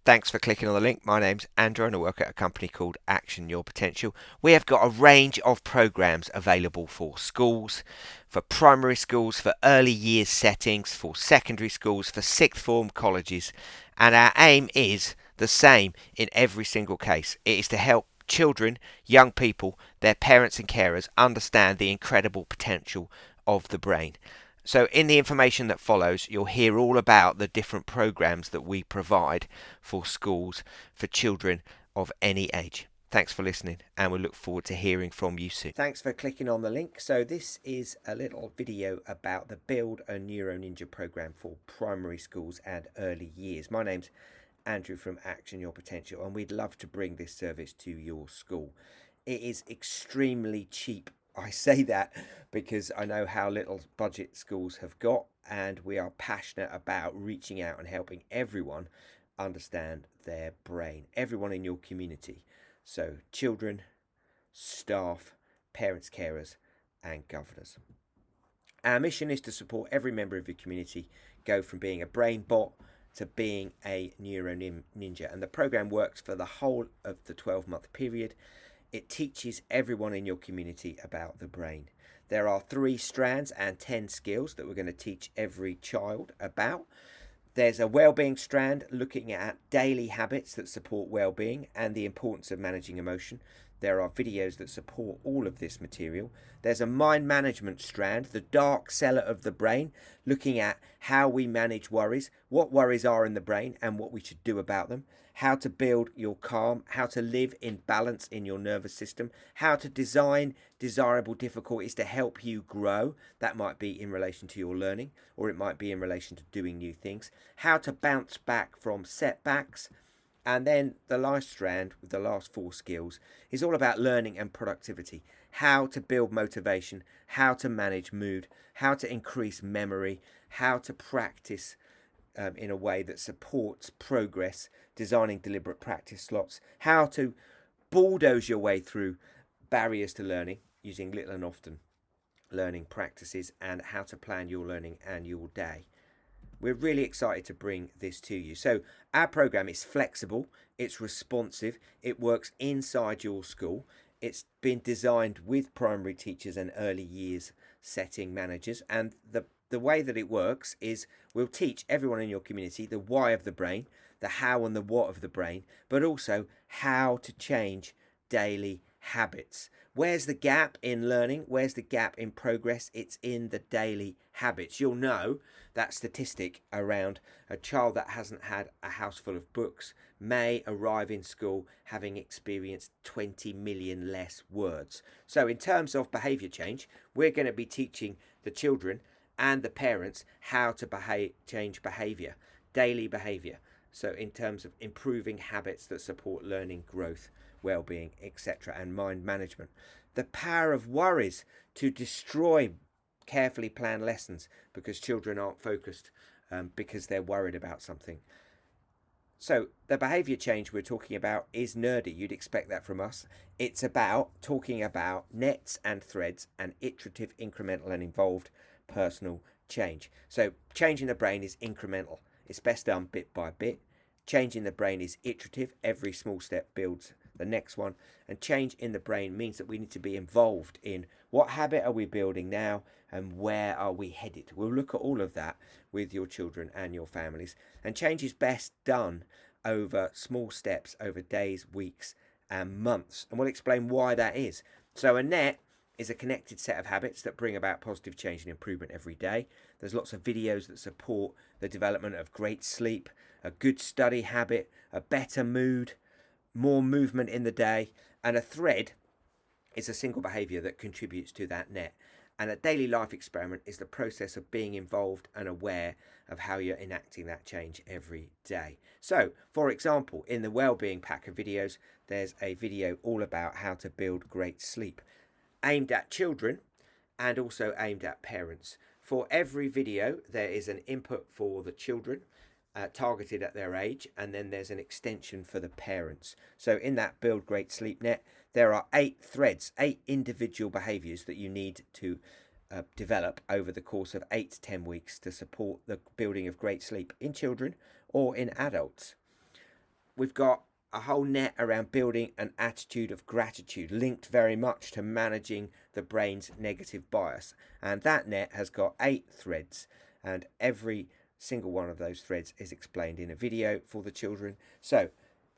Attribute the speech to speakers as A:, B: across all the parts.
A: Thanks for clicking on the link. My name's Andrew and I work at a company called Action Your Potential. We have got a range of programs available for schools, for primary schools, for early years settings, for secondary schools, for sixth form colleges, and our aim is the same in every single case. It is to help children, young people, their parents and carers understand the incredible potential of the brain. So, in the information that follows, you'll hear all about the different programs that we provide for schools for children of any age. Thanks for listening, and we look forward to hearing from you soon. Thanks for clicking on the link. So, this is a little video about the Build a Neuro Ninja program for primary schools and early years. My name's Andrew from Action Your Potential, and we'd love to bring this service to your school. It is extremely cheap. I say that because I know how little budget schools have got, and we are passionate about reaching out and helping everyone understand their brain, everyone in your community. So, children, staff, parents, carers, and governors. Our mission is to support every member of your community go from being a brain bot to being a neuro ninja, and the program works for the whole of the 12-month period. It teaches everyone in your community about the brain. There are 3 strands and 10 skills that we're going to teach every child about. There's a well-being strand looking at daily habits that support well-being and the importance of managing emotion. There are videos that support all of this material. There's a mind management strand, the dark cellar of the brain, looking at how we manage worries, what worries are in the brain and what we should do about them, how to build your calm, how to live in balance in your nervous system, how to design desirable difficulties to help you grow. That might be in relation to your learning, or it might be in relation to doing new things, how to bounce back from setbacks. And then the last strand, with the last 4 skills, is all about learning and productivity. How to build motivation, how to manage mood, how to increase memory, how to practice in a way that supports progress, designing deliberate practice slots, how to bulldoze your way through barriers to learning using little and often learning practices, and how to plan your learning and your day. We're really excited to bring this to you. So our program is flexible, it's responsive, it works inside your school. It's been designed with primary teachers and early years setting managers, and the way that it works is we'll teach everyone in your community the why of the brain, the how and the what of the brain, but also how to change daily habits. Where's the gap in learning? Where's the gap in progress? It's in the daily habits. You'll know that statistic around a child that hasn't had a house full of books may arrive in school having experienced 20 million less words. So in terms of behaviour change, we're going to be teaching the children and the parents how to change behaviour, daily behaviour. So in terms of improving habits that support learning, growth, well-being, etc., and mind management. The power of worries to destroy carefully planned lessons because children aren't focused because they're worried about something. So the behaviour change we're talking about is nerdy. You'd expect that from us. It's about talking about nets and threads and iterative, incremental and involved personal change. So changing the brain is incremental. It's best done bit by bit. Changing the brain is iterative. Every small step builds the next one. And change in the brain means that we need to be involved in what habit are we building now and where are we headed. We'll look at all of that with your children and your families. And change is best done over small steps, over days, weeks and months. And we'll explain why that is. So a net is a connected set of habits that bring about positive change and improvement every day. There's lots of videos that support the development of great sleep, a good study habit, a better mood, more movement in the day, and a thread is a single behaviour that contributes to that net. And a daily life experiment is the process of being involved and aware of how you're enacting that change every day. So, for example, in the wellbeing pack of videos, there's a video all about how to build great sleep, aimed at children and also aimed at parents. For every video, there is an input for the children, targeted at their age, and then there's an extension for the parents. So in that Build Great Sleep Net, there are 8 threads, 8 individual behaviours that you need to develop over the course of 8 to 10 weeks to support the building of great sleep in children or in adults. we've got a whole net around building an attitude of gratitude, linked very much to managing the brain's negative bias. And that net has got 8 threads, and every single one of those threads is explained in a video for the children. So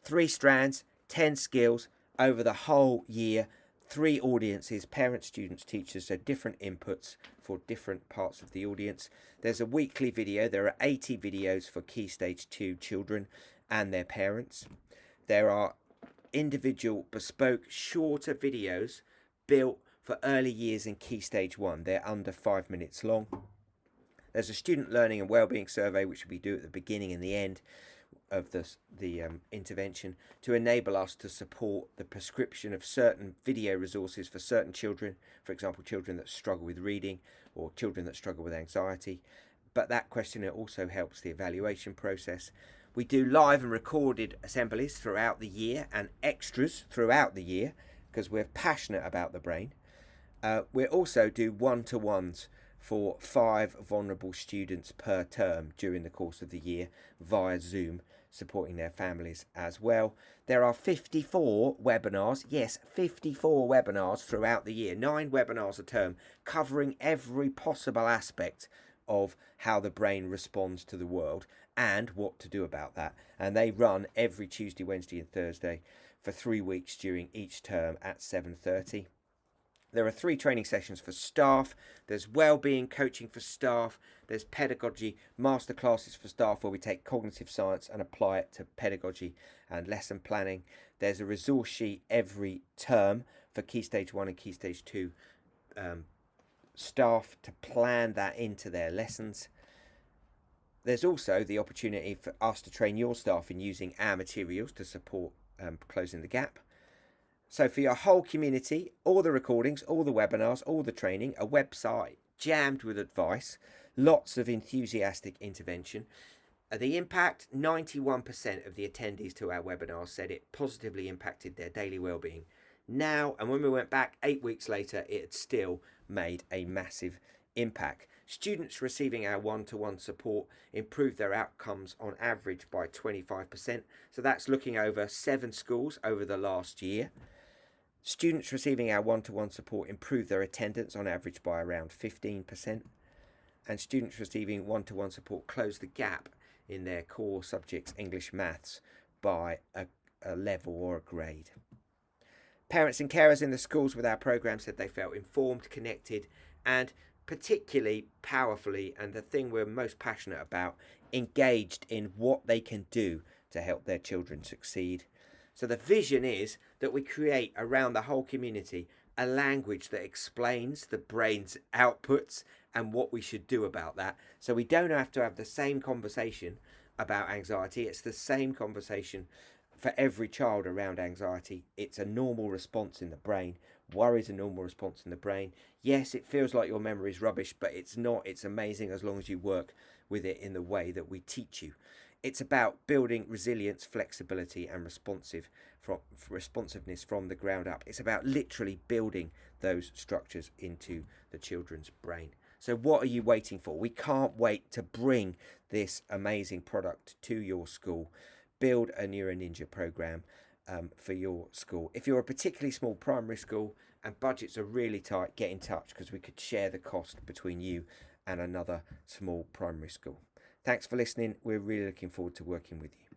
A: 3 strands, 10 skills over the whole year, 3 audiences, parents, students, teachers, so different inputs for different parts of the audience. There's a weekly video. There are 80 videos for Key Stage 2 children and their parents. There are individual bespoke shorter videos built for early years in Key Stage 1. They're under 5 minutes long. There's a student learning and wellbeing survey, which we do at the beginning and the end of the intervention, to enable us to support the prescription of certain video resources for certain children, for example, children that struggle with reading or children that struggle with anxiety. But that questionnaire also helps the evaluation process. We do live and recorded assemblies throughout the year and extras throughout the year because we're passionate about the brain. We also do one-to-ones for 5 vulnerable students per term during the course of the year via Zoom, supporting their families as well. There are 54 webinars, yes, 54 webinars throughout the year, 9 webinars a term, covering every possible aspect of how the brain responds to the world and what to do about that. And they run every Tuesday, Wednesday and Thursday for 3 weeks during each term at 7:30. There are 3 training sessions for staff. There's wellbeing coaching for staff. There's pedagogy masterclasses for staff where we take cognitive science and apply it to pedagogy and lesson planning. There's a resource sheet every term for Key Stage 1 and Key Stage 2 staff to plan that into their lessons. There's also the opportunity for us to train your staff in using our materials to support closing the gap. So for your whole community, all the recordings, all the webinars, all the training, a website jammed with advice, lots of enthusiastic intervention. The impact, 91% of the attendees to our webinars said it positively impacted their daily well-being. Now, and when we went back 8 weeks later, it had still made a massive impact. Students receiving our one-to-one support improved their outcomes on average by 25%. So that's looking over 7 schools over the last year. Students receiving our one-to-one support improved their attendance on average by around 15%. And students receiving one-to-one support closed the gap in their core subjects, English, maths, by a level or a grade. Parents and carers in the schools with our programme said they felt informed, connected, and particularly powerfully, and the thing we're most passionate about, engaged in what they can do to help their children succeed. So the vision is that we create around the whole community a language that explains the brain's outputs and what we should do about that. So we don't have to have the same conversation about anxiety. It's the same conversation for every child around anxiety. It's a normal response in the brain. Worry is a normal response in the brain. Yes, it feels like your memory is rubbish, but it's not. It's amazing as long as you work with it in the way that we teach you. It's about building resilience, flexibility and responsiveness from the ground up. It's about literally building those structures into the children's brain. So what are you waiting for? We can't wait to bring this amazing product to your school. Build a Neuro Ninja program for your school. If you're a particularly small primary school and budgets are really tight, get in touch because we could share the cost between you and another small primary school. Thanks for listening. We're really looking forward to working with you.